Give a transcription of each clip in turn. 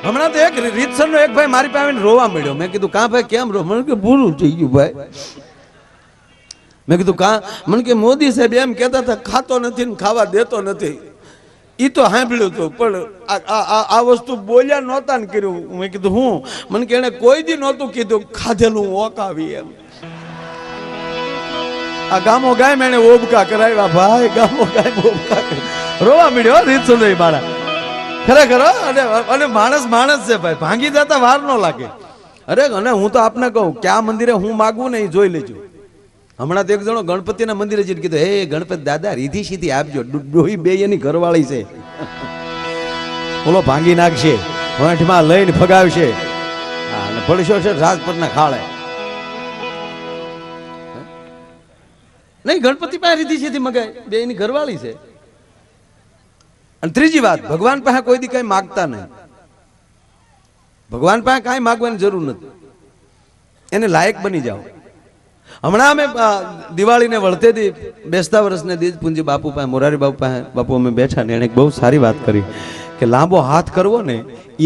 હમણાં તો એક રીતસરનો એક ભાઈ મારી પાસે રોવા મળ્યો. મેં કીધું કા ભાઈ કેમ રો? મને કે ભૂલું થઈ ગયું ભાઈ. મેં કીધું કા? મને કે મોદી સાહેબ એમ કહેતા હતા ખાતો નથી ને ખાવા દેતો નથી. એ તો સાંભળ્યું હતું પણ આ વસ્તુ બોલ્યા નહોતા ને કર્યું. મેં કીધું હું? મને કે એને કોઈ દી નહોતું કીધું ખાધેલું ઓકાવી એમ. આ ગામો ગાય મેં ઓબકા કરાવ્યા ભાઈ, ગામો ગાય ઓબકા રોવા મળ્યો રીતસર મારા ખરેખર. અને માણસ છે ભાઈ, ભાંગી જતા વાર ન લાગે. અરે અને હું તો આપને કહું કે આ મંદિરે હું માગવું ને એ જોઈ લેજો. હમણાં તો એક જણો ગણપતિના મંદિરે જઈને કીધું હે ગણપતિ દાદા રીધી સીધી આપજો. ડોહી બે એની ઘરવાળી છે, ઓલો ભાંગી નાખશે, હોઠમાં લઈને ફગાવશે અને પડશો છે રાજપટના ખાળે. નહીં, ગણપતિ પાસે રીધી સીધી મગાય, બે એની ઘરવાળી છે. અને ત્રીજી વાત, ભગવાન પાસે કોઈ દી કઈ માગતા નહીં. ભગવાન પાસે કાંઈ માગવાની જરૂર નથી, એને લાયક બની જાઓ. હમણાં અમે દિવાળીને વળતેથી બેસતા વર્ષને દીજ પૂંજી બાપુ પાસે, મોરારી બાપુ પાસે બાપુ અમે બેઠા ને એને બહુ સારી વાત કરી કે લાંબો હાથ કરવો ને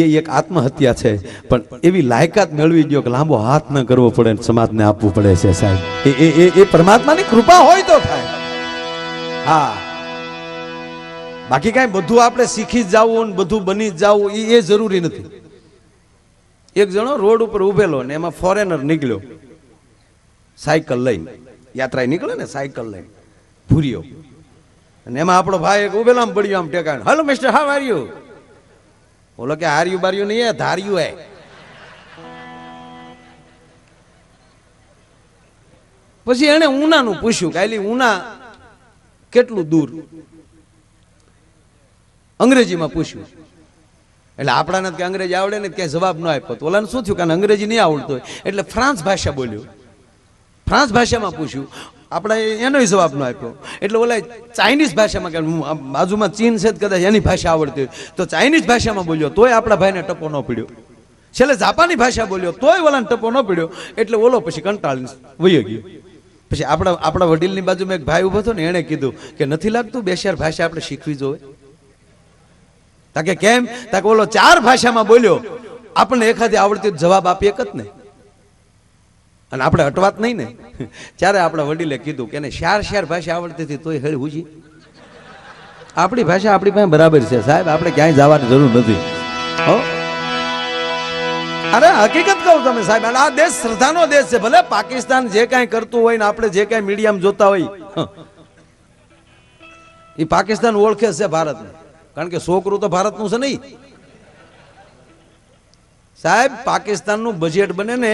એ એક આત્મહત્યા છે, પણ એવી લાયકાત મેળવી ગયો કે લાંબો હાથ ન કરવો પડે, સમાજને આપવું પડે છે સાહેબ. એ પરમાત્માની કૃપા હોય તો થાય. હા, બાકી કાંઈ બધું આપણે શીખી જ જવું ને બધું બની જ જવું એ જરૂરી નથી. એક જણો રોડ ઉપર ઉભેલો ને એમાં ફોરેનર નીકળ્યો સાયકલ લઈને, યાત્રા નીકળે ને સાયકલ લઈને, ભૂર્યો. અને એમાં આપણો ભાઈ એક ઉભેલો આમ પડ્યો આમ ટેકાણ, hello mister how are you? બોલો કે હાર્યું બાર્યું નહીં હે, ધાર્યું હે. પછી એને ઉનાનું પૂછ્યું કે આલી ઉના કેટલું દૂર? અંગ્રેજીમાં પૂછ્યું. એટલે આપણાને કે અંગ્રેજી આવડે ને ક્યાંય જવાબ ન આપ્યો. તો ઓલાને શું થયું કે અંગ્રેજી નહીં આવડતો હોય એટલે ફ્રાન્સ ભાષા બોલ્યો. ફ્રાન્સ ભાષામાં પૂછ્યું, આપણે એનો જવાબ ન આપ્યો. એટલે ઓલા ચાઇનીઝ ભાષામાં કે બાજુમાં ચીન છે કદાચ એની ભાષા આવડતી હોય તો ચાઇનીઝ ભાષામાં બોલ્યો, તોય આપણા ભાઈને ટપો ન પડ્યો. છેલ્લે જાપાની ભાષા બોલ્યો તોય ઓલાને ટપો ન પડ્યો. એટલે ઓલો પછી કંટાળીને વયો ગયો. પછી આપણા વડીલની બાજુમાં એક ભાઈ ઉભો હતો ને, એણે કીધું કે નથી લાગતું બે ચાર ભાષા આપણે શીખવી જોઈએ? તાકે કેમ? તાકે ઓલો ચાર ભાષામાં બોલ્યો, આપણને એખાદી આવડતી જવાબ આપી એક જ ને, અને આપણે અટવાત નહીં ને. ત્યારે આપણા વડીલે કીધું કે એને ચાર ભાષા આવડતી હતી તોય હેળ હુજી. આપણી ભાષા આપણી પાસે બરાબર છે સાહેબ, આપણે ક્યાંય જવાની જરૂર નથી. અરે હકીકત કહું તમે સાહેબ, આ દેશ શ્રદ્ધાનો દેશ છે. ભલે પાકિસ્તાન જે કાંઈ કરતું હોય ને આપણે જે કાંઈ મીડિયામાં જોતા હોય, એ પાકિસ્તાન ઓળખે છે ભારતને, કારણ કે છોકરું તો ભારતનું છે નહીં સાહેબ. પાકિસ્તાનનું બજેટ બને ને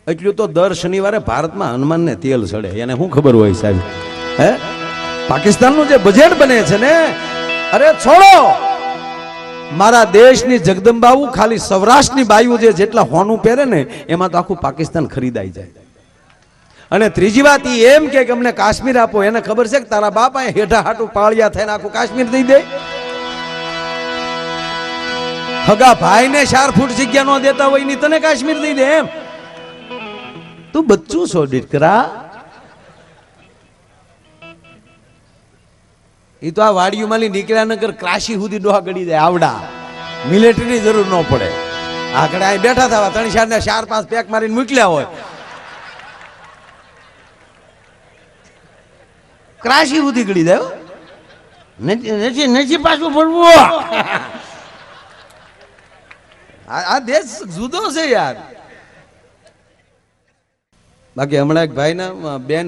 એટલું તો દર શનિવારે ભારતમાં હનુમાનને તેલ ચડે. એને શું ખબર હોય સાહેબ? હે, પાકિસ્તાનનું જે બજેટ બને છે ને, અરે છોડો, મારા દેશની જગદંબાવું ખાલી સૌરાષ્ટ્રની બાયુ જેટલા હોનું પહેરે ને એમાં તો આખું પાકિસ્તાન ખરીદાઈ જાય. અને ત્રીજી વાત એમ કે અમને કાશ્મીર આપો. એને ખબર છે કે તારા બાપા હેઠા હાટું પાળિયા થઈને આખું કાશ્મીર દઈ દે. હગા ભાઈને 4 ફૂટ જગ્યા ન દેતા હોય ની તને કાશ્મીર દઈ દે એમ? તું બચ્ચું છો દીકરા. એ તો આ વાડીઓમાં નીકળ્યા નગર ક્રાશી સુધી ડોહા ગડી જાય. આવડા મિલિટરીની જરૂર ન પડે. આકડે અહીં બેઠા થવા 3-4 ને 4-5 પેક મારીને મૂક્યા હોય, ક્રાશી સુધી ગળી જાય. નથી પાછું પડવું. આ દેશ જુદો છે યાર. બાકી હમણાં એક ભાઈના બેન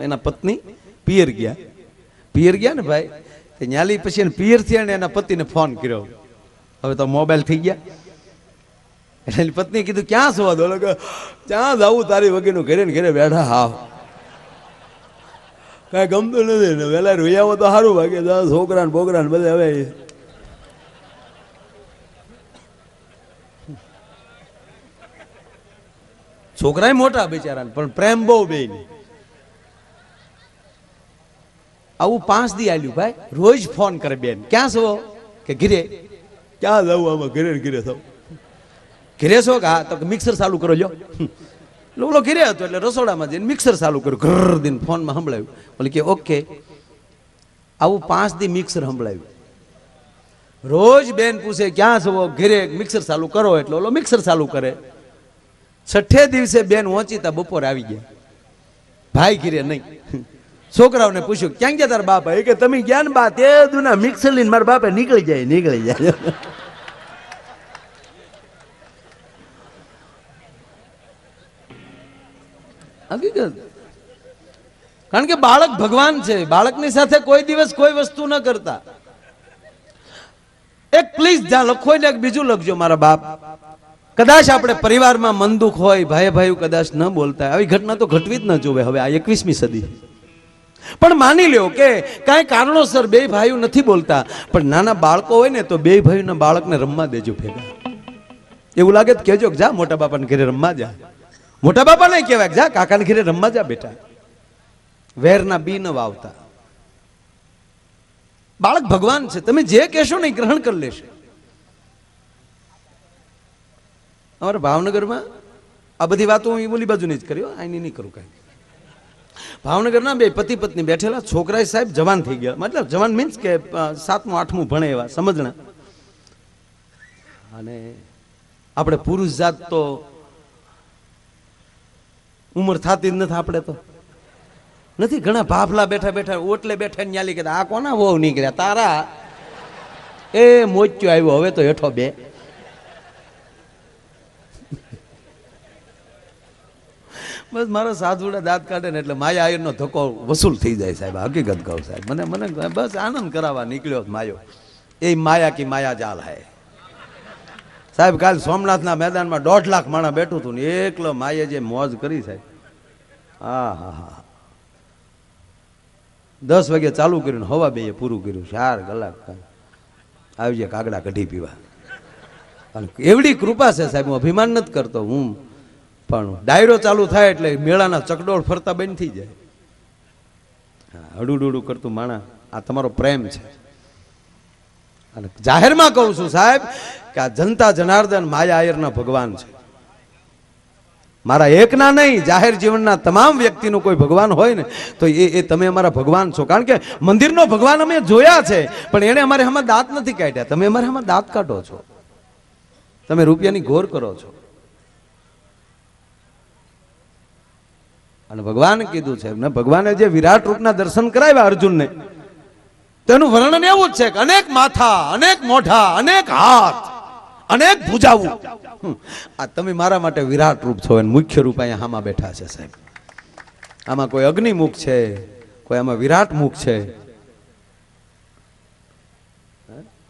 એના પત્ની પિયર ગયા ને ભાઈ, ન્યાલી પછી એને પિયર થયા ને એના પતિને ફોન કર્યો. હવે તો મોબાઈલ થઈ ગયા એટલે એની પત્નીએ કીધું ક્યાં છો? દો ક્યાં જવું તારી વગેરેનું ઘરે ને ઘરે બેઠા. હા, કાંઈ ગમતું નથી ને વહેલા રોઈ આવો તો સારું. ભાગે છોકરા બોકરા ને બધે હવે છોકરા મોટા બિચારા પણ પ્રેમ બહુ બે. આવું 5 દી આલ્યું ભાઈ. રોજ ફોન કરે બેન, ક્યાં છો? કે ઘરે. ક્યાં જવું? આમાં ઘરે ઘરે થવું. ઘરે છો કે? હા. તો મિક્સર ચાલુ કરો લ્યો. ઓલો ઘરે હતો એટલે રસોડામાં જઈને મિક્સર ચાલુ કર્યું. ઘર દીને ફોનમાં સંભળાવ્યું. બોલે કે ઓકે. આવું 5 દી મિક્સર સંભળાવ્યું. રોજ બેન પૂછે ક્યાં છો, ઘરે મિક્સર ચાલુ કરો, એટલે ઓલો મિક્સર ચાલુ કરે. છઠ્ઠે દિવસે બેન ઓચીતા બપોર આવી ગયા, ભાઈ ઘીરે નહીં. છોકરાઓને પૂછ્યું ક્યાં ગયા તારા બાપા? એ કે તમે ગયા ને બા, તે દુના મિક્સર લઈને મારા બાપા નીકળી જાય. હકીકત, કારણ કે બાળક ભગવાન છે. બાળકની સાથે કોઈ દિવસ કોઈ વસ્તુ ન કરતા. એક પ્લીઝ જ્યાં લખો ને એક બીજું લખજો, મારા બાપ. કદાચ આપણે પરિવારમાં મન દુઃખ હોય, ભાઈ ભાઈ કદાચ ન બોલતા, આવી ઘટના તો ઘટવી જ ન જોવે હવે આ 21મી સદી. પણ માની લ્યો કે કાંઈ કારણોસર બે ભાઈઓ નથી બોલતા, પણ નાના બાળકો હોય ને તો બે ભાઈઓના બાળકને રમવા દેજો ભેગા. એવું લાગે તો કહેજો જા મોટા બાપાને ઘરે રમવા જા. મોટા બાપા નહીં કહેવાય, જા કાકાને ઘરે રમવા જા બેટા. વેરના બી ન વાવતા. બાળક ભગવાન છે, તમે જે કહેશો ને ગ્રહણ કરી લેશે. અમારા ભાવનગરમાં આ બધી વાતો હું બોલી બાજુ નહીં જ કર્યો, આની નહીં કરું કાંઈ. ભાવનગરના બે પતિ પત્ની બેઠેલા, છોકરા સાહેબ જવાન થઈ ગયા, મતલબ જવાન મીન્સ કે 7મું 8મું ભણે એવા સમજણા. અને આપણે પુરુષ જાત તો ઉંમર થતી જ નથી. આપણે તો નથી, ઘણા ભાફલા બેઠા બેઠા ઓટલે બેઠા ન્યાલી કે આ કોના વહુ નીકળ્યા તારા, એ મોચ્યો આવ્યો હવે તો હેઠો બે. બસ મારો સાધુડા દાંત કાઢે ને એટલે માયા આયરનો ધક્કો વસૂલ થઈ જાય સાહેબ. હકીકત કહું સાહેબ, મને બસ આનંદ કરાવવા નીકળ્યો માયો. એ માયા કી માયા જાલ હે સાહેબ. કાલ સોમનાથના મેદાનમાં 1.5 લાખ માણસ બેઠું હતું ને એકલો માયે જે મોજ કરી સાહેબ. હા હા હા, 10 વાગે ચાલુ કર્યું ને હવા 2 પૂરું કર્યું. 4 કલાક આવી જાય કાગડા કઢી પીવા. અને એવડી કૃપા છે સાહેબ, હું અભિમાન નથી કરતો. હું પણ ડાયરો ચાલુ થાય એટલે મેળાના ચકડોળ ફરતા બંધ થઈ જાય. હડુડુડું કરતું માણા, આ તમારો પ્રેમ છે. અને જાહેરમાં કહું છું સાહેબ કે આ જનતા જનાર્દન માયા આયરના ભગવાન છે. મારા એકના નહીં, જાહેર જીવનના તમામ વ્યક્તિનું કોઈ ભગવાન હોય ને તો એ તમે અમારા ભગવાન છો. કારણ કે મંદિરનો ભગવાન અમે જોયા છે, પણ એને અમારે આમાં દાંત નથી કાઢ્યા. તમે અમારે આમાં દાંત કાઢો છો, તમે રૂપિયાની ઘોર કરો છો. અને ભગવાન કીધું છે ને, ભગવાને જે વિરાટ રૂપના દર્શન કરાવ્યા અર્જુનને, તેનું વર્ણન એવું જ છે કે અનેક માથા, અનેક મોઢા, અનેક હાથ, અનેક ભુજાઓ. આ તમે મારા માટે વિરાટ રૂપ છો, અને મુખ્ય રૂપ અહીંયા આમાં બેઠા છે સાહેબ. આમાં કોઈ અગ્નિમુખ છે, કોઈ આમાં વિરાટ મુખ છે.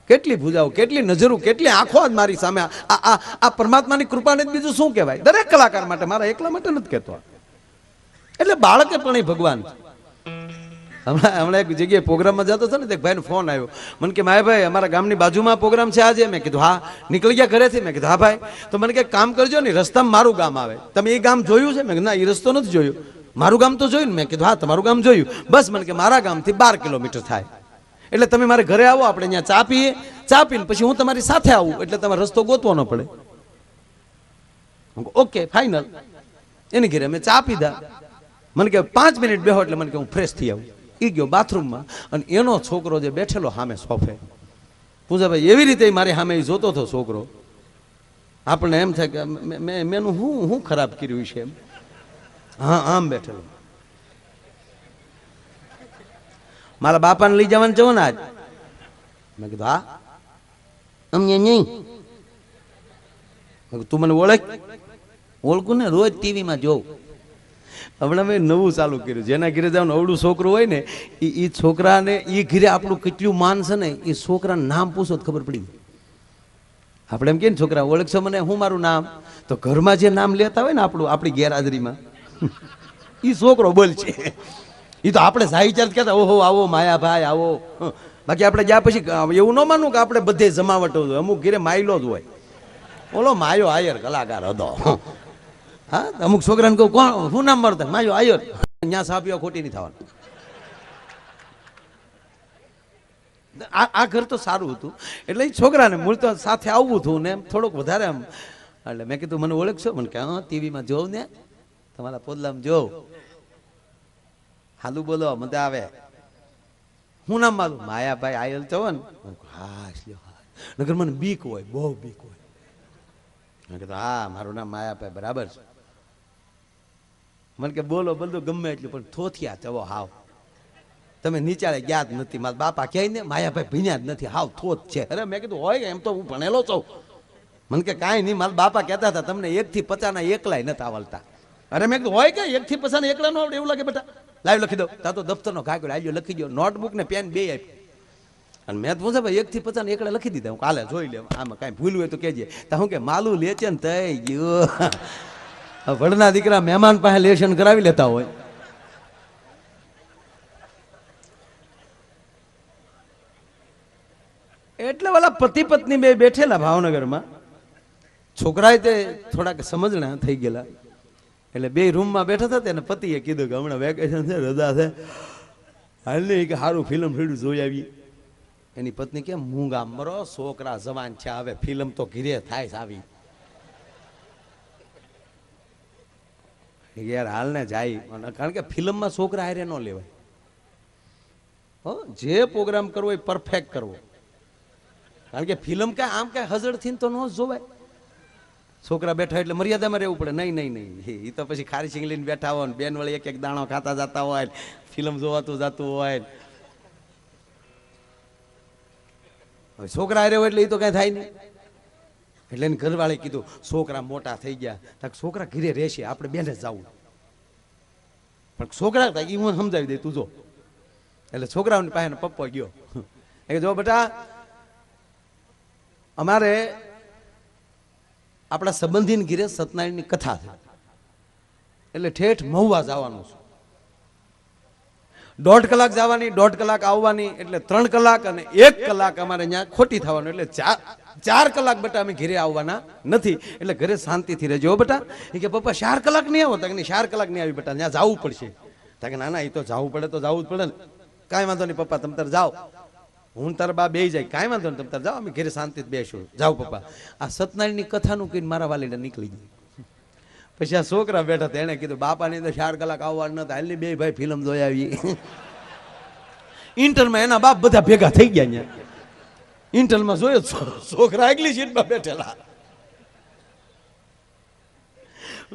કેટલી ભુજાઓ, કેટલી નજરો, કેટલી આંખો જ મારી સામે. આ પરમાત્માની કૃપાને બીજું શું કહેવાય? દરેક કલાકાર માટે, મારા એકલા માટે નથી કહેતો. એટલે બાળકે પણ એ ભગવાન. હમણાં એક જગ્યાએ પ્રોગ્રામમાં જતો હતો ને, એક ભાઈનો ફોન આવ્યો. મને કે માયાભાઈ અમારા ગામની બાજુમાં પ્રોગ્રામ છે આજે. મેં કીધું હા. નીકળી ગયા ઘરેથી? મેં કીધું હા ભાઈ. તો મને કે કામ કરજો ને, રસ્તામાં મારું ગામ આવે, તમે એ ગામ જોયું છે? મેં કીધું ના, એ રસ્તો નથી જોયો. મારું ગામ તો જોયું ને? મેં કીધું હા તમારું ગામ જોયું. બસ મને કે મારા ગામથી 12 કિલોમીટર થાય, એટલે તમે મારે ઘરે આવો, આપણે અહીંયા ચા પીએ, ચા પીને પછી હું તમારી સાથે આવું, એટલે તમારે રસ્તો ગોતવો ન પડે. Okay final. એની ઘરે અમે ચા પીધા. મને કે 5 મિનિટ બેહો, એટલે મને કે હું ફ્રેશ થઈ આવું. એ ગયો બાથરૂમમાં, અને એનો છોકરો જે બેઠેલો સામે સોફે, પૂજાભાઈ એવી રીતે મારી સામે જોતો હતો છોકરો. આપણને એમ થાય કે મેનું હું ખરાબ કર્યું છે એમ. હા, આમ બેઠેલો. મારા બાપાને લઈ જવાનું છો ને આજ? મેં કીધું હા. અમને નહીં. તું મને ઓળખું ને, રોજ ટીવીમાં જોઉં. હમણાં મેં નવું ચાલુ કર્યું. જેના ઘરે જાવ અવડું છોકરું હોય ને, એ છોકરાને એ ઘરે આપણું કેટલું માન છે ને, એ છોકરાનું નામ પૂછો તો ખબર પડી. આપણે એમ કે ને છોકરા ઓળખશો મને, હું મારું નામ? તો ઘરમાં જે નામ લેતા હોય ને આપણું, આપણી ગેરહાજરીમાં, એ છોકરો બોલ છે. એ તો આપણે સાહિચાર કહેતા, ઓહો આવો માયાભાઈ આવો. બાકી આપણે જ્યાં પછી એવું ન માનવું કે આપણે બધે જમાવટો હોય. અમુક ઘરે માયલો જ હોય. ઓલો માયો આયર કલાકાર હતો. હા, અમુક છોકરાને કહું કોણ, શું નામ મારતા? માયો આયર. ત્યાં સાપીઓ ખોટી નહીં થવાનું. આ ઘર તો સારું હતું, એટલે એ છોકરાને મૂળ તો સાથે આવવું હતું ને, એમ થોડોક વધારે આમ. એટલે મેં કીધું મને ઓળખશો? મને કે હા ટીવીમાં જોઉં ને, તમારા પોદલામાં જોઉં. હાલું બોલો, મજા આવે. હું નામ મારું? માયાભાઈ આયલ છો ને? હા લ્યો હા. નગર મને બીક હોય, બહુ બીક હોય. મેં કીધું હા મારું નામ માયાભાઈ, બરાબર છે. મને કે બોલો બધું ગમે એટલું, પણ થોથિયા ચવો હાવ. તમે નીચાળે ગયા જ નથી. મારા બાપા કહે ને માયાભાઈ ભીન્યા જ નથી, હાવ થોત છે. અરે મેં કીધું હોય એમ તો હું ભણેલો છું. મને કે કાંઈ નહીં, મારા બાપા કહેતા હતા તમને 1 થી 50 એકલાય નથી આવડતા. અરે મેં કીધું હોય કે 1 થી 50 એકલા ન આવડે એવું લાગે બેટા? લાવી લખી દો. તા તો દફતરનો ઘા કર્યો, આલ્યો લખી દો. નોટબુક ને પેન બે આપી. અને મેં પૂછે ભાઈ 1 થી 50 એકલા લખી દીધા. હું કાલે જોઈ લે, આમાં કાંઈ ભૂલ હોય તો કહેજે. તા હું કે માલું લે છે ને થઈ ગયું. વડના દીકરા મહેમાન પાસે લેશન કરાવી લેતા હોય. એટલે વાલા પતિ પત્ની બે બેઠેલા ભાવનગરમાં. છોકરાએ તે થોડાક સમજણા થઈ ગયેલા, એટલે બે રૂમમાં બેઠા હતા. તેને પતિએ કીધું કે હમણાં વેકેશન છે, રજા છે, હાલ નહીં કે સારું ફિલ્મ ફીડું જોઈ આવી. એની પત્ની કે મૂંગા મરો, છોકરા જવાન છે, હવે ફિલ્મ તો ઘીરે થાય આવી. યાર હાલ ને જાય, કારણ કે ફિલ્મમાં છોકરા હારે ન લેવાય. જે પ્રોગ્રામ કરવો એ પરફેક્ટ કરવો. કારણ કે ફિલ્મ કે આમ કઈ હજડ થી તો ન જોવાય. છોકરા બેઠા એટલે મર્યાદામાં રહેવું પડે. નહીં નહીં નહીં, એ તો પછી ખારી સિંગ લઈને બેઠા હોય, બેન વળી એક એક દાણો ખાતા જતા હોય, ફિલ્મ જોવાતું જતું હોય. હવે છોકરા હારે હોય એટલે એ તો કઈ થાય નહીં. એટલે એને ઘરવાળે કીધું છોકરા મોટા થઈ ગયા, છોકરા ઘીરે રહેશે, આપણે બેને જવું. પણ છોકરા એ હું સમજાવી દે, તું જો. એટલે છોકરાઓની પાસે પપ્પો ગયો. એ જો બેટા અમારે આપણા સંબંધીને ઘીરે સત્યનારાયણની કથા છે, એટલે ઠેઠ મહુવા જવાનું છે. 1.5 કલાક જવાની, 1.5 કલાક આવવાની, એટલે 3 કલાક અને 1 કલાક અમારે ત્યાં ખોટી થવાનું. એટલે 4 કલાક બેટા અમે ઘરે આવવાના નથી. એટલે ઘરે શાંતિથી રહેજો બેટા. એ કે પપ્પા 4 કલાક નહીં આવો? તક નહીં 4 કલાક નહીં આવી બેટા, ત્યાં જવું પડશે. તક ના ના, એ તો જવું પડે તો જવું જ પડે ને. કાંઈ વાંધો નહીં પપ્પા, તમે તાર જાઓ, હું તારા બા બે જાય, કાંઈ વાંધો નહીં, તમે તાર જાઓ, અમે ઘરે શાંતિથી બેસું. જાઓ પપ્પા. આ સત્યનારાયણની કથાનું કહીને મારા વાલીને નીકળી ગઈ. પછી આ છોકરા બેઠા હતા, એને કીધું બાપાની તો 4 કલાક આવવાનું નતા, હાલની બે ભાઈ ફિલ્મ જોઈ આવી. ઇન્ટરમાં એના બાપ બધા ભેગા થઈ ગયા. અહીંયા ઇન્ટરમાં જોયો છોકરા આગલી સીટમાં બેઠેલા.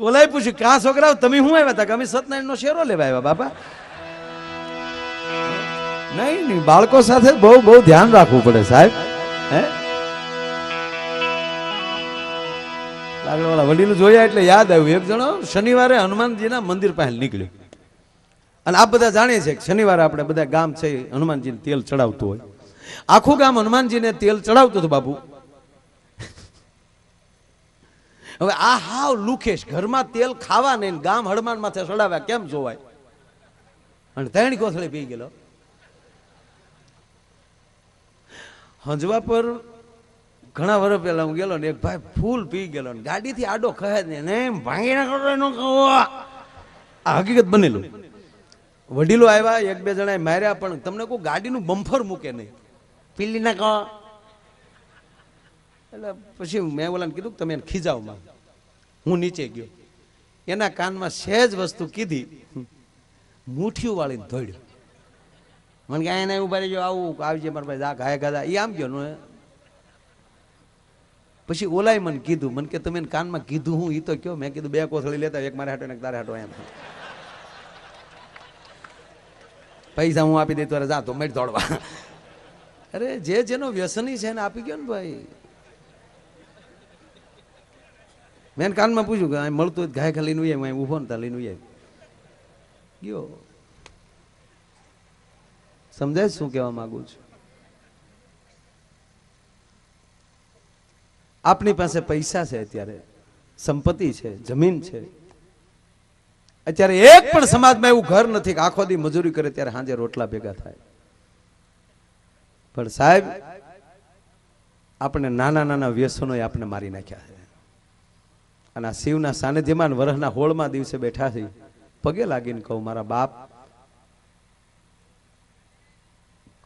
ઓલાય પૂછ્યું ક્યાં છોકરાઓ તમે શું આવ્યા હતા? કે અમે સત્યનારાયણનો શેરો લેવા આવ્યા બાપા. નહીં નહીં, બાળકો સાથે બહુ બહુ ધ્યાન રાખવું પડે સાહેબ. હે વડીલો જોયા એટલે યાદ આવ્યું. એક જણો શનિવારે હનુમાનજીના મંદિર પાસે નીકળ્યો. અને આપ બધા જાણીએ છીએ કે શનિવારે આપણે બધા ગામ છે હનુમાનજીને તેલ ચડાવતું હોય. આખું ગામ હનુમાનજીને તેલ ચડાવતું હતું બાપુ. હવે આ હાવ લુખેશ, ઘરમાં તેલ ખાવા નહીં, ગામ હનુમાન માથે ચડાવ્યા કેમ જોવાય? અને 3 કોથળી પી ગયેલો. હંજવા પર ઘણા વર્ષ પહેલા હું ગયેલો ને એક ભાઈ ફૂલ પી ગયેલો, ગાડીથી આડો કહે ને ભાંગી નાખો. આ હકીકત બનેલું. વડીલો આવ્યા, 1-2 જણાએ માર્યા, પણ તમને કોઈ ગાડીનું બમ્ફર મૂકે નહીં, પીલી નાખો. એટલે પછી મેં ઓલાને કીધું તમે એને ખીજાવમાં. હું નીચે ગયો, એના કાનમાં સહેજ વસ્તુ કીધી, મુઠ્ઠીઓ વાળીને ધોડ્યો. મને કે એને ઉભા રહેજો, આવું આવજે મારા ભાઈ, આ ઘાય ગાધા. એ આમ ગયો ને. પછી ઓલાય મને કીધું, મને કે તમે કાનમાં કીધું હું? એ તો કયો. મેં કીધું 2 કોથળી લેતા, એક મારે હાટો ને એક તારે હાટો. એમ પૈસા હું આપી દઈ તો જા તો મેળ દોડવા. અરે જે જેનો વ્યસની છે એને આપી ગયો ને ભાઈ. મેં કાનમાં પૂછ્યું કે મળતું હોય ગાય લઈને ઉયા, ઉભો ને ત્યાં લઈને ઉયા ગયો. સમજાય શું કહેવા માંગુ છું? આપની પાસે પૈસા છે, અત્યારે સંપત્તિ છે, જમીન છે, અત્યારે એક પણ સમાજમાં એવું ઘર નથી કે આખો દી મજૂરી કરે ત્યારે સાંજે રોટલા ભેગા થાય. પણ સાહેબ આપણે નાના નાના વ્યસનો આપણે મારી નાખ્યા છે. અને આ શિવના સાનિધ્યમાં વરહના હોળમાં દિવસે બેઠા છે, પગે લાગીને કહું મારા બાપ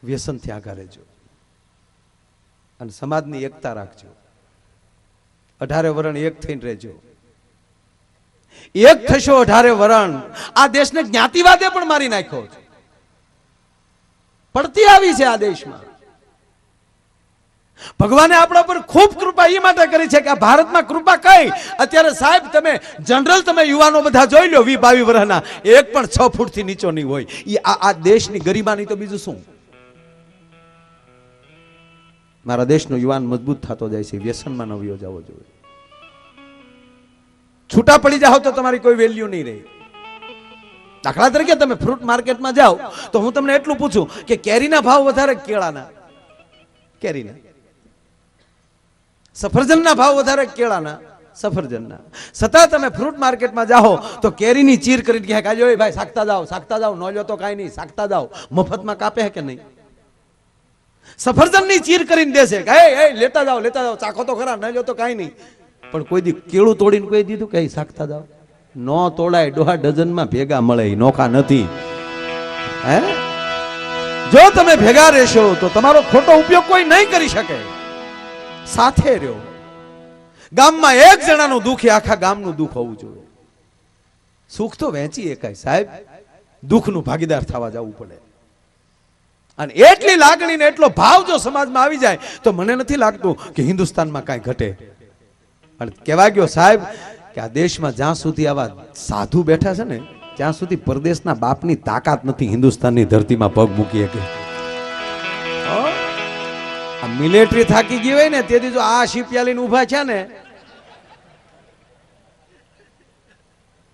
વ્યસનથી આગળ રહેજો અને સમાજની એકતા રાખજો. 18 વરણ એક થઈને રહેજો. એક થશો 18 વરણ. આ દેશને જ્ઞાતિવાદે પણ મારી નાખ્યો છે. પડતી આવી છે આ દેશમાં. ભગવાને આપણા પર ખૂબ કૃપા એ માટે કરી છે કે આ ભારતમાં કૃપા કઈ. અત્યારે સાહેબ તમે જનરલ તમે યુવાનો બધા જોઈ લો 20-22 વર્ષના, એક પણ 6 ફૂટથી નીચો નહીં હોય. એ આ દેશની ગરિમાની તો બીજું શું. મારા દેશનો યુવાન મજબૂત થતો જાય છે, વ્યસનમાં ન વયો જવો જોઈએ. છૂટા પડી જાઓ તો તમારી કોઈ વેલ્યુ નહીં રહે. દાખલા તરીકે તમે ફ્રૂટ માર્કેટમાં જાઓ તો હું તમને એટલું પૂછું કે કેરીના ભાવ વધારે કેળાના? કેરીના. સફરજનના ભાવ વધારે કેળાના? સફરજનના. છતાં તમે ફ્રૂટ માર્કેટમાં જાઓ તો કેરીની ચીર કરીને કહે કાજો ભાઈ સાકતા જાઓ, ન લો તો કાંઈ નહીં, સાકતા જાઓ. મફતમાં કાપે કે નહીં? સફરજનની ચીર કરીને દેશે કે એ લેતા જાઓ, ચાખો તો ખરા, ન લો તો કાંઈ નહીં. પણ કોઈ દી કેળું તોડીને કોઈ દીધું કે સાકતા જાઓ? નો તોડાય, ડોહા ડઝનમાં ભેગા મળે, નોખા નથી. હે, જો તમે ભેગા રહેશો તો તમારો ખોટો ઉપયોગ કોઈ નહીં કરી શકે. સાથે રહ્યો. ગામમાં એક જણાનું દુઃખ એ આખા ગામનું દુઃખ હોવું જોઈએ. સુખ તો વહેંચી એકાય સાહેબ, દુઃખનું ભાગીદાર થવા જવું પડે. અને એટલી લાગણી ને એટલો ભાવ જો સમાજમાં આવી જાય તો મને નથી લાગતું કે હિન્દુસ્તાનમાં કાંઈ ઘટે. અને કહેવા ગયો સાહેબ કે આ દેશમાં જ્યાં સુધી આવા સાધુ બેઠા છે ને ત્યાં સુધી પરદેશના બાપની તાકાત નથી હિન્દુસ્તાનની ધરતીમાં પગ મૂકી શકે. આ મિલિટરી થાકી ગઈ હોય ને તેથી જો આ શિપયાલીને ઊભા છે ને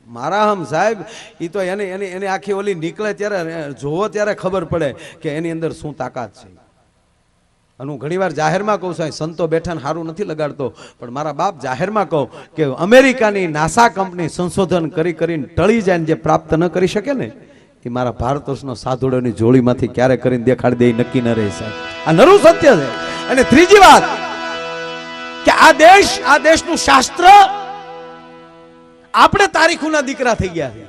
મારા હમ સાહેબ, એ તો એને આખી ઓલી નીકળે ત્યારે જોવો ત્યારે ખબર પડે કે એની અંદર શું તાકાત છે. અને હું ઘણી વાર જાહેરમાં કહું છું, સંતો બેઠાને સારું નથી લગાડતો, પણ મારા બાપ જાહેરમાં કહું કે અમેરિકાની નાસા કંપની સંશોધન કરીને ટળી જાય ને જે પ્રાપ્ત ન કરી શકે ને એ મારા ભારત વર્ષનો સાધુડોની જોડીમાંથી ક્યારે કરીને દેખાડી દે નક્કી ન રહે સાહેબ. આ નરું સત્ય છે. અને ત્રીજી વાત કે આ દેશનું શાસ્ત્ર આપણે તારીખોના દીકરા થઈ ગયા છે.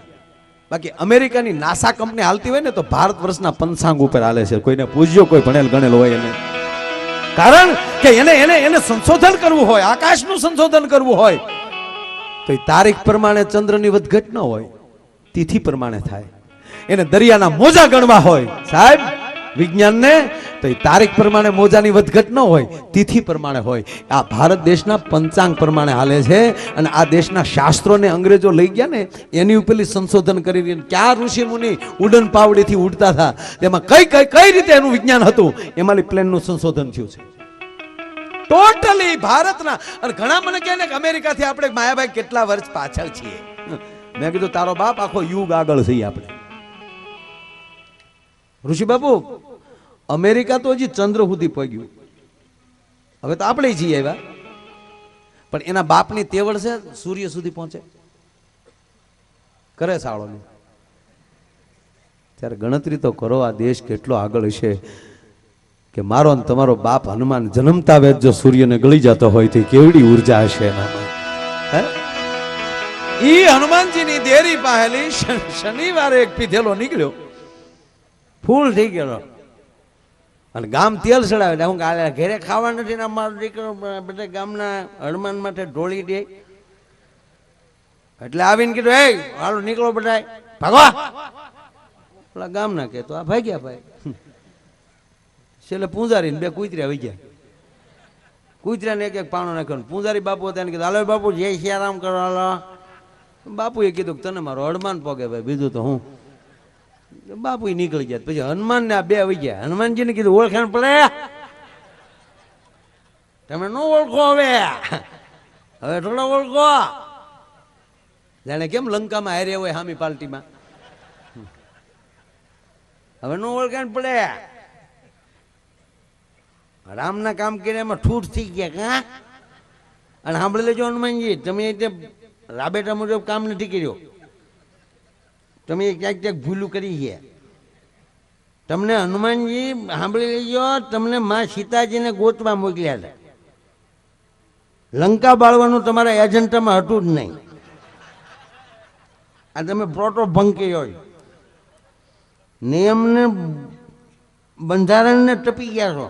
બાકી અમેરિકાની નાસા કંપની હાલતી હોય ને તો ભારત વર્ષના પંચાંગ ઉપર હાલે છે. કોઈને પૂછજો, કોઈ ભણેલ ગણેલ હોય એને. કારણ કે એને સંશોધન કરવું હોય, આકાશનું સંશોધન કરવું હોય તો એ તારીખ પ્રમાણે ચંદ્રની વધઘટ ન હોય, તિથિ પ્રમાણે થાય. એને દરિયાના મોજા ગણવા હોય સાહેબ વિજ્ઞાનને તો એ તારીખ પ્રમાણે મોજાની વધઘટ ન હોય, તિથિ પ્રમાણે હોય. આ ભારત દેશના પંચાંગ પ્રમાણે હાલે છે. અને આ દેશના શાસ્ત્રોને અંગ્રેજો લઈ ગયા ને એની ઉપરથી સંશોધન કરી ક્યાં ઋષિ મુનિ ઉડન પાવડીથી ઉડતા હતા તેમાં કઈ રીતે એનું વિજ્ઞાન હતું એમાંની પ્લેનનું સંશોધન થયું છે ટોટલી ભારતના. અને ઘણા મને કહે ને કે અમેરિકાથી આપણે માયાભાઈ કેટલા વર્ષ પાછળ છીએ. મેં કીધું તારો બાપ આખો યુગ આગળ છીએ આપણે. ઋષિ બાપુ અમેરિકા તો હજી ચંદ્ર સુધી પહોંચ્યું, હવે તો આપણે જઈએ આવ્યા, પણ એના બાપની તેવડ છે સૂર્ય સુધી પહોંચે કરે સાળોને. ત્યારે ગણતરી તો કરો આ દેશ કેટલો આગળ હશે કે મારો ને તમારો બાપ હનુમાન જન્મતા વેદ જો સૂર્યને ગળી જતો હોય તો કેવડી ઉર્જા હશે એનામાં. ઈ હનુમાનજીની દેરી પાહેલી શનિવારે એક પીધેલો નીકળ્યો, ફૂલ થઈ ગયેલો. અને ગામ તેલ ચડાવે. હું ઘેરે ખાવા નથી ને અમારો દીકરો બધા ગામના હનુમાન માટે ઢોળી દે એટલે આવીને કીધું એ હાલો નીકળો બધા ભાગવા. પેલા ગામના કે તો આ ભાગ્યા ભાઈ. છેલ્લે પૂંજારીને 2 કૂતર્યા વહી ગયા. કૂતર્યાને એક પાણો નાખ્યો. પૂંજારી બાપુ હતા એને કીધું હાલો બાપુ જય સિયારામ કરો હાલો. બાપુએ કીધું તને મારો હનુમાન પોગે ભાઈ, બીજું તો હું. બાપુ નીકળી ગયા. પછી હનુમાન ને આ 2 આવી ગયા. હનુમાનજી ને કીધું ઓળખાણ પડે, તમે ન ઓળખો હવે થોડા ઓળખો. જાણે કેમ લંકામાં હારે હોય હામી પાર્ટીમાં, હવે ન ઓળખાણ પડે. રામના કામ કર્યા એમાં ઠૂઠ થઈ ગયા કા. અને સાંભળી લેજો હનુમાનજી, તમે રાબેટા મુજબ કામ નથી કર્યો, તમે ક્યાંક ભૂલું કરી છે. તમને હનુમાનજી સાંભળી લેજો, તમને માં સીતાજીને ગોતવા મોકલ્યા હતા. લંકા બાળવાનું તમારા એજન્ડામાં હતું જ નહીં. આ તમે પ્રોટો ભંગ કર્યો, નિયમને બંધારણને ટપી ગયા છો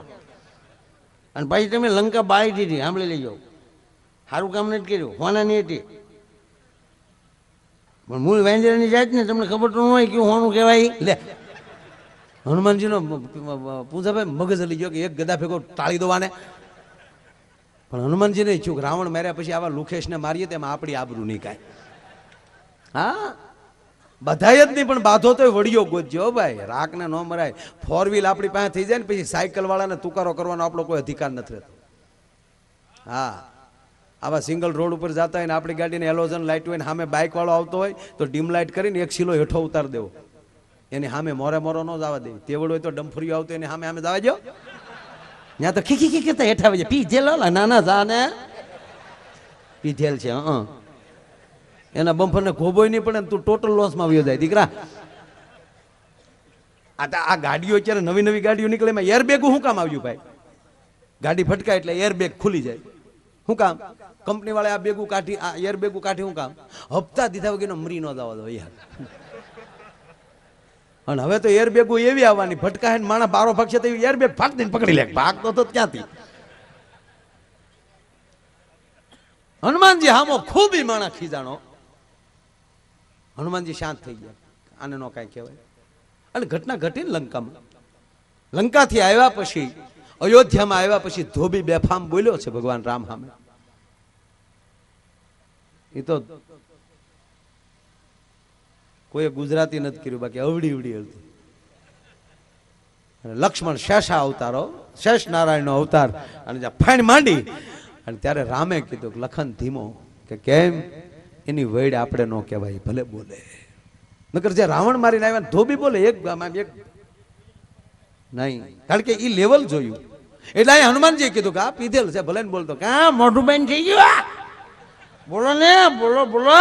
અને પછી તમે લંકા બાળી દીધી. સાંભળી લેજો, સારું કામ નથી કર્યું, હોનાની હતી. પણ મૂળ વેંજરાની જાત ને તમને ખબર તો ન હોય કે હોનું કહેવાય. લે હનુમાનજીનો પૂજાભાઈ મગજ હલી ગયો કે એક ગદા ભેગો ટાળી દોવાને. પણ હનુમાનજી નહીં ચૂક, રાવણ માર્યા પછી આવા લુખેશને મારીએ તેમાં આપણી આબરૂ નહીં કાંઈ. હા, બધાય જ નહીં, પણ બાધો તો વડિયો ગોતજો ભાઈ, રાખને ન મરાય. 4 વ્હીલ આપણી પાસે થઈ જાય ને પછી સાયકલ વાળાને તુકારો કરવાનો આપણો કોઈ અધિકાર નથી રહેતો. હા, આવા સિંગલ રોડ ઉપર જતા હોય ને આપણી ગાડીને એલોઝન લાઇટ હોય ને સામે બાઇક વાળો આવતો હોય તો ડીમ લાઇટ કરીને 1 સિલો હેઠો ઉતાર દેવો, એની સામે મોરે મોરો ન જવા દેવી. તેવડ હોય તો ડમ્ફરીઓ આવતો એની સામે જવા દો, ત્યાં તો ખીખી ખીખી હેઠા આવે છે. પીધેલ નાના જાને પીધેલ છે, એના બમ્ફરને ખોબોય નહીં પડે, તું ટોટલ લોસમાં આવ્યો જાય દીકરા. આ ગાડીઓ અત્યારે નવી નવી ગાડીઓ નીકળે, એમાં એરબેગ શું કામ આવ્યું ભાઈ? ગાડી ફટકાય એટલે એરબેગ ખુલી જાય, શું કામ? કંપની વાળા આ બેગું કાઢી, આ એરબેગું કાઢી, શું કામ? હપ્તા દીધા વગર મરી ન જવા દો યાર. અને હવે તો એરબેગો એવી આવવાની, ફટકાય ને માણા બારો ભાગશે તો એરબેગ ફાટ દઈને પકડી લે. ભાગતો તો ક્યાંથી? હનુમાનજી હામો ખૂબ માણા ખીજાણો, હનુમાનજી શાંત થઈ ગયા. આને નો કાંઈ કહેવાય. અને ઘટના ઘટી ને લંકામાં. લંકાથી આવ્યા પછી, અયોધ્યામાં આવ્યા પછી ધોબી બેફામ બોલ્યો છે ભગવાન રામ સામે. એ તો કોઈ ગુજરાતી નથી કર્યું, બાકી અવડી અવડી હતી. લક્ષ્મણ શેષા અવતારો, શેષ નારાયણનો અવતાર, અને જ્યાં ફાઈન માંડી અને ત્યારે રામે કીધું કે લખન ધીમો, કે કેમ એની વૈડ આપણે ન કહેવાય, ભલે બોલે. નકર જે રાવણ મારીને આવ્યા ધોબી બોલે એક એક નહીં, કારણ કે એ લેવલ જોયું. એટલે અહીં હનુમાનજીએ કીધું કે આ પીધેલ છે, ભલે ને બોલતો કે આ મોઢું બેન થઈ ગયું, બોલો ને, બોલો બોલો.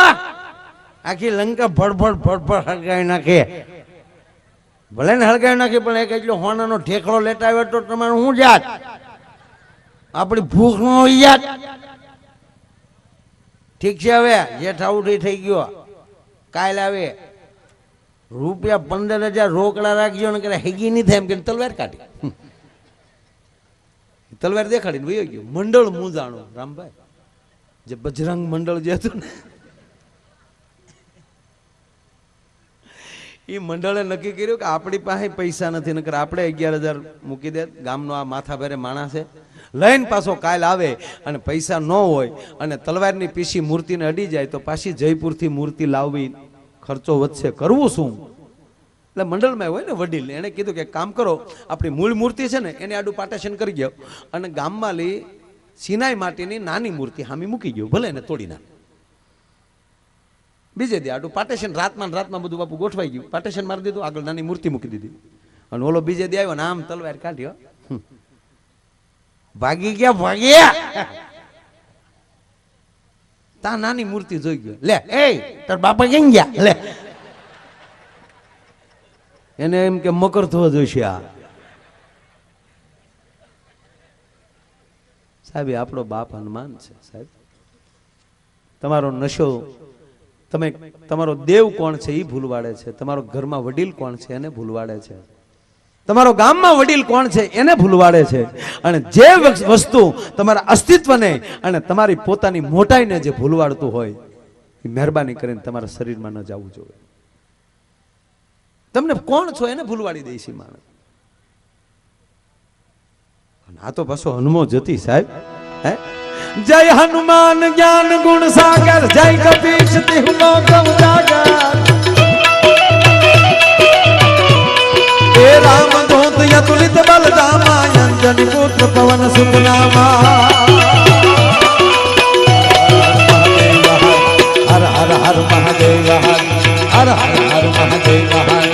આખી લંકા ભડભડ ભડભડ હળગાવી નાખે, ભલે ને હળગાવી નાખી, પણ એક એટલો હોનાનો ઠેકડો લેતા આવ્યો તો તમારે શું જાત? આપણી ભૂખ ન હોય જાત. ઠીક છે, હવે જેઠાઉઠી થઈ ગયો, કાલ આવે રૂપિયા 15,000 રોકડા રાખજો ને કે હેગી નહીં થાય એમ કે તલવાર કાઢી, તલવાર દેખાડીને વયો ગયો. મંડળ મૂંઝાણું રામભાઈ, જે બજરંગ મંડળ જે હતું ને એ મંડળે નક્કી કર્યું કે આપણી પાસે પૈસા નથી, નકર આપણે 11,000 મૂકી દે. ગામનો આ માથા ભારે માણસ છે, લઈને પાછો કાલ આવે અને પૈસા ન હોય અને તલવારની પીસી મૂર્તિને અડી જાય તો પાછી જયપુરથી મૂર્તિ લાવવી, ખર્ચો વધશે, કરવું શું? એટલે મંડળમાં હોય ને વડીલ, એણે કીધું કે કામ કરો, આપણી મૂળ મૂર્તિ છે ને એને આડું પાટેશન કરી ગયો અને ગામમાં લઈ સિનાઈ માટીની નાની મૂર્તિ હામી મૂકી ગયો, ભલે એને તોડી નાખ. બીજે દી આડું પાટેશન, રાતમાં બધું બાપુ ગોઠવાઈ ગયું, પાટેશન મારી દીધું, આગળ નાની મૂર્તિ મૂકી દીધી. અને ઓલો બીજે દી આવ્યો ને આમ તલવાર કાઢ્યો, ભાગી ગયા, ભાગ્યા. તા નાની મૂર્તિ જોઈ ગયો, લે એ તાર બાપા કેમ ગયા? લે એને એમ કે મકર થવા જોઈશે આ. સાહેબ આપણો બાપ હનુમાન છે સાહેબ. તમારો નશો, તમે તમારો દેવ કોણ છે એ ભૂલવાડે છે, તમારો ઘરમાં વડીલ કોણ છે એને ભૂલવાડે છે, તમારો ગામમાં વડીલ કોણ છે એને ભૂલવાડે છે. અને જે વસ્તુ તમારા અસ્તિત્વને અને તમારી પોતાની મોટાઈને જે ભૂલવાડતું હોય એ મહેરબાની કરીને તમારા શરીરમાં ન જવું જોઈએ. તમને કોણ છો એને ભૂલવાડી દઈશ માણસ. આ તો પાછો હનુમો જતી સાહેબ. હે જય હનુમાન જ્ઞાન ગુણ સાગર, જય કપીશ તિહુ લોક ઉજાગર, हे राम दूत यतुलित बल धामा, अंजनी पुत्र पवन सुत नामा, हर हर हर महादेव हर हर हर महादेव हर.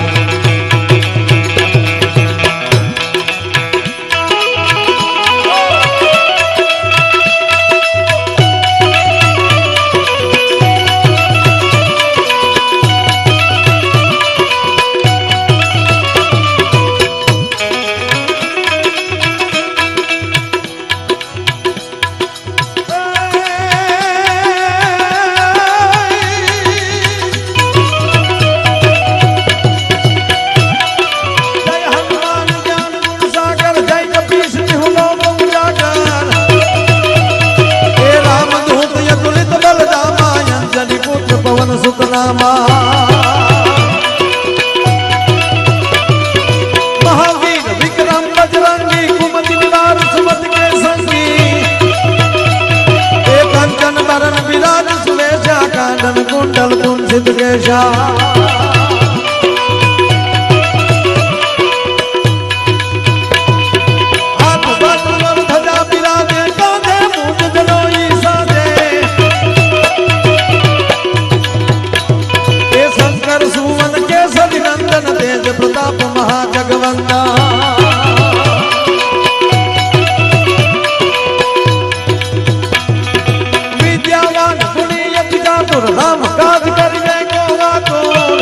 प्रताप महाजगवंदा विद्यावान गुणी यति चातुर राम काज करिवे को आतुर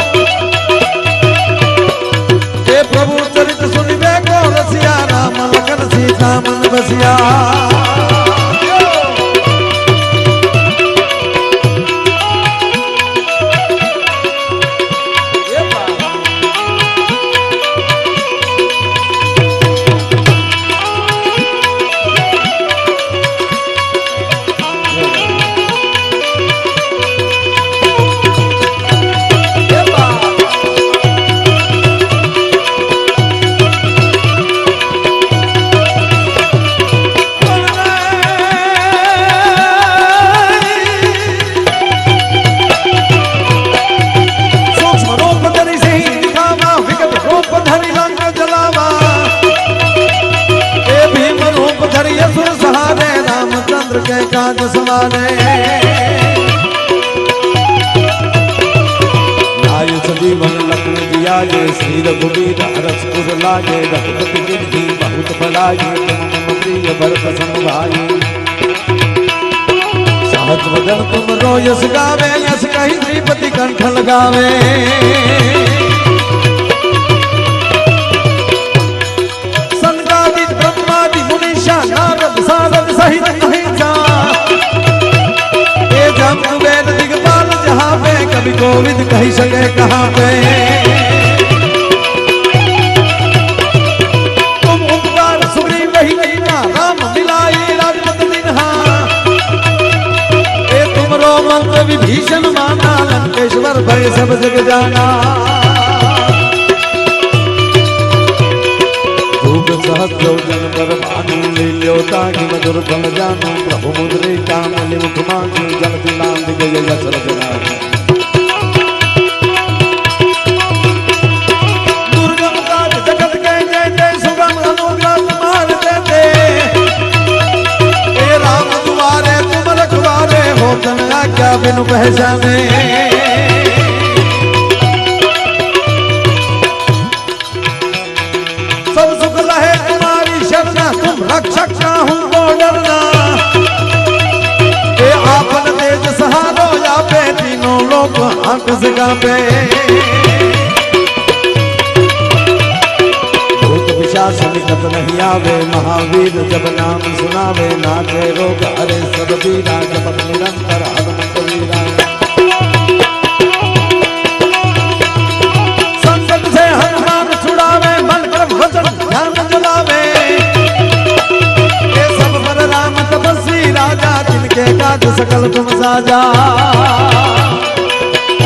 हे प्रभु चरित सुनिवे को रसिया राम लखन सीता मन बसिया के काज सवारे आय सजीवन लखन दिया ये श्री रघुवीर हरसपुर लागे रघुपति गिरधी बहुत बड़ाई तुम प्रिय भरत समभाई सहज वदन तुम रो यस गावे यस कही श्रीपति कंठ लगावे संतादि ब्रह्मादि मुनीषा नारद सारद सहित वेद दिगपाल जहाँ पे कभी गोविंद कही सके कहाँ पे तुम उपकार सुग्रीव वही कीना राम मिलाई राजपत दिन्हा ए तुम रो मंत्र विभीषण माना लंकेश्वर भय सब जग जाना धूप सहस्रो जन पर भानु लील्योता की मधुर फल जानो प्रभु मुद्रे काम मुख मांगो जल दिलान दिगय यशरथ नाम दुर्गम काज जगत के जय जय सुगम अनुग्रह तुम्हार देते हे राम दुआरे तुम रखवारे हो तन आज्ञा बिनु पहचाने रक्षक हूँ को डरना ए आपन तेज सहारो या पे तीनों लोग आंख से कांपे भूत पिशाच निकट नहीं आवे महावीर जब नाम सुनावे नाचे रोग हरे सब पीरा जपत निरंतर हनुमत वीरा संकट से हनुमान छुड़ावे मन क्रम वचन ध्यान जलावे तपस्वी राजा जिनके काज सकल तुम साजा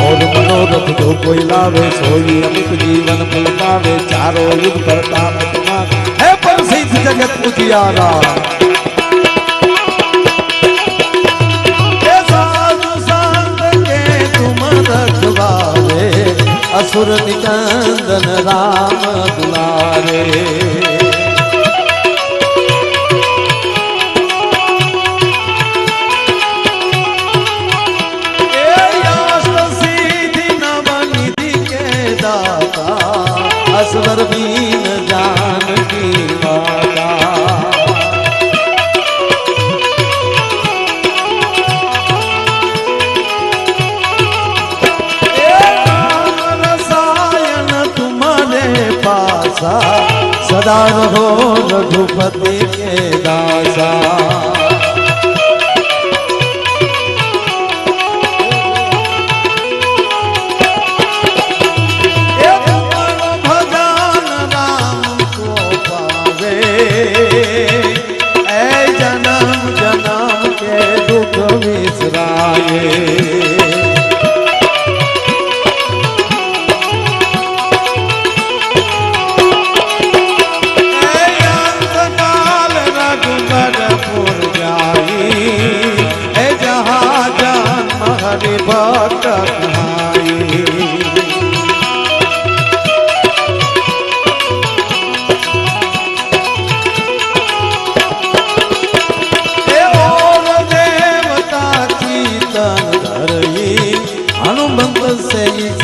और मनोरथ जो कोई लावे सोई अमित जीवन फल पावे चारों युग प्रताप तुम्हारा है प्रसिद्ध जगत उजियारा साधु संत के तुम रखवारे असुर निकंदन राम दुलारे असवर बीन जानकी माता रसायन तुम्हारे पासा सदा रहो रघुपति के दासा भक्त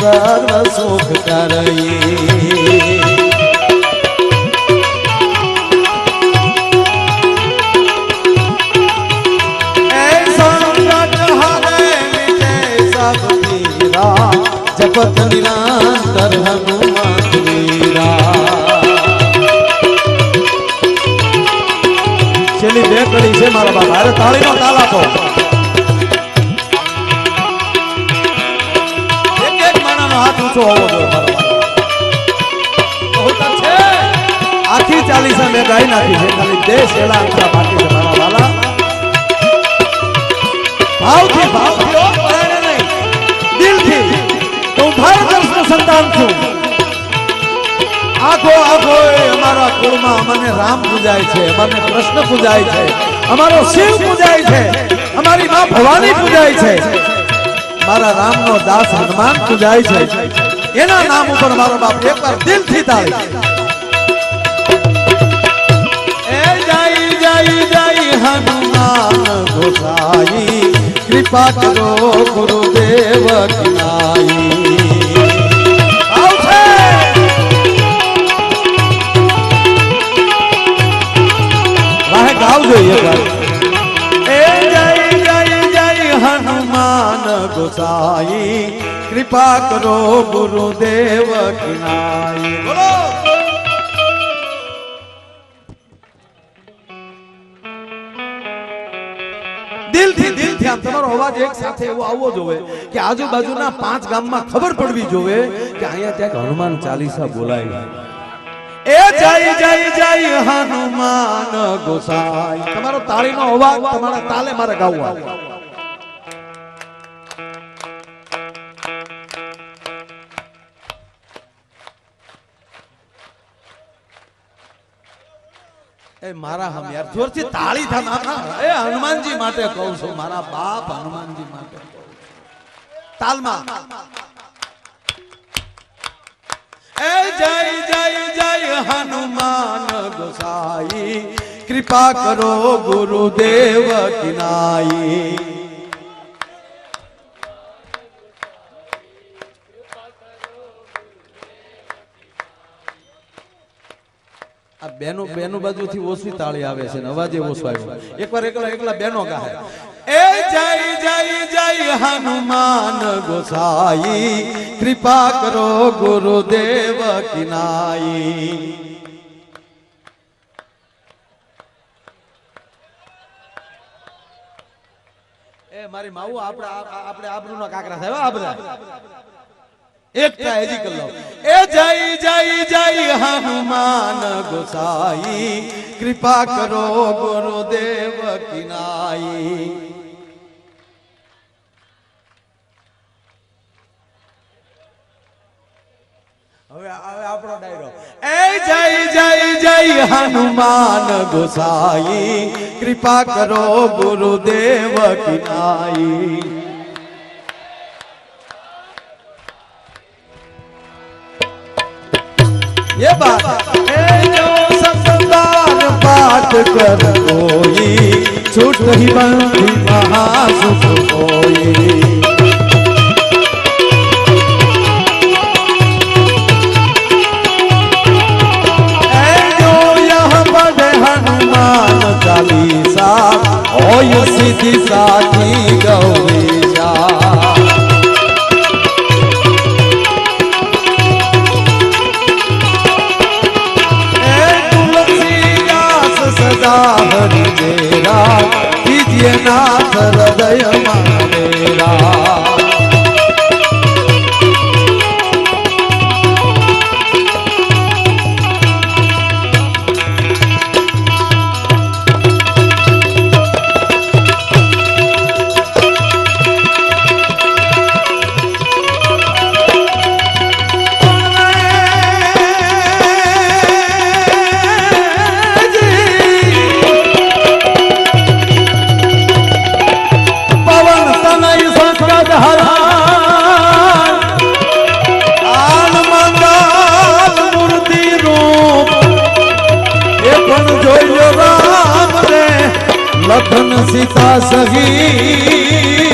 સર્વ સુખ કરઈ जपत निरंतर हनुमान वीरा छेली બે કડી છે મારા બાપ અરે તાળીનો તાલ આપો એક એક માણાનો હાથ ઊંચો હોવો જોઈએ મારા બાપ છે આખી 40 મેં ગાઈ નાખી છે ખાલી દેશ એલા અંતરા બાકી છે મારા વાલા ભાવથી પરાણે નહીં દિલથી ભારત વર્ષનું સંતાન છું આખો આખો અમારા કુળમાં મને રામ પૂજાય છે મને કૃષ્ણ પૂજાય છે અમારો શિવ પૂજાય છે અમારી માં ભવાની પૂજાય છે મારા રામનો દાસ હનુમાન પૂજાય છે એના નામ ઉપર મારો બાપ એકવાર દિલથી તાળી એ જય જય જય હનુમાન ગોસાઈ कृपा करो गुरुदेव किनाई वाहे गाव જોઈએ એ જય જય જય હનુમાન ગોસાઈ कृपा करो गुरुदेव किनाई બોલો દિલથી આમ તમારો અવાજ એક સાથે એવો આવવો જોઈએ કે આજુબાજુના 5 ગામમાં ખબર પડવી જોઈએ કે અહીંયા ત્યાં હનુમાન ચાલીસા બોલાય એ જય જય જય હનુમાન ગોસાઈ તમારો તાળીનો અવાજ તમારા તાલે મારે ગાવું ए मारा हम यार जोर से ताली था ना ए हनुमान जी माटे कहूं છું મારા બાપ હનુમાનજી માટે તાલમાં ए जय जय जय हनुमान गोसाई कृपा करो गुरुदेव किनाई આ બેનો બેનો બાજુથી ઓછી તાળી આવે છે ને અવાજે ઓછો આવ્યો એકવાર એકલા એકલા બેનો ગાહે એ જય જય જય હનુમાન ગોસાઈ કૃપા કરો ગુરુદેવ કિનાઈ એ મારી માવું આપણે આબરૂનો કાકરા થાય આબરા एकता है जी कर लो ए जय जय जय हनुमान गोसाई कृपा करो गुरुदेव किनाई હવે આપણો ડાયરો એ જય જય જય હનુમાન ગોસાઈ કૃપા કરો ગુરુદેવ કિનાઈ ये बात है जो संसार पाठ कर कोई छूट ही बंदी महासुख कोई जो यह पढ़े हनुमान चालीसा ओय सिद्धि साथी गौरीशा हरि मेरा कीजिए नाथ हृदय मेरा लखन सीता सही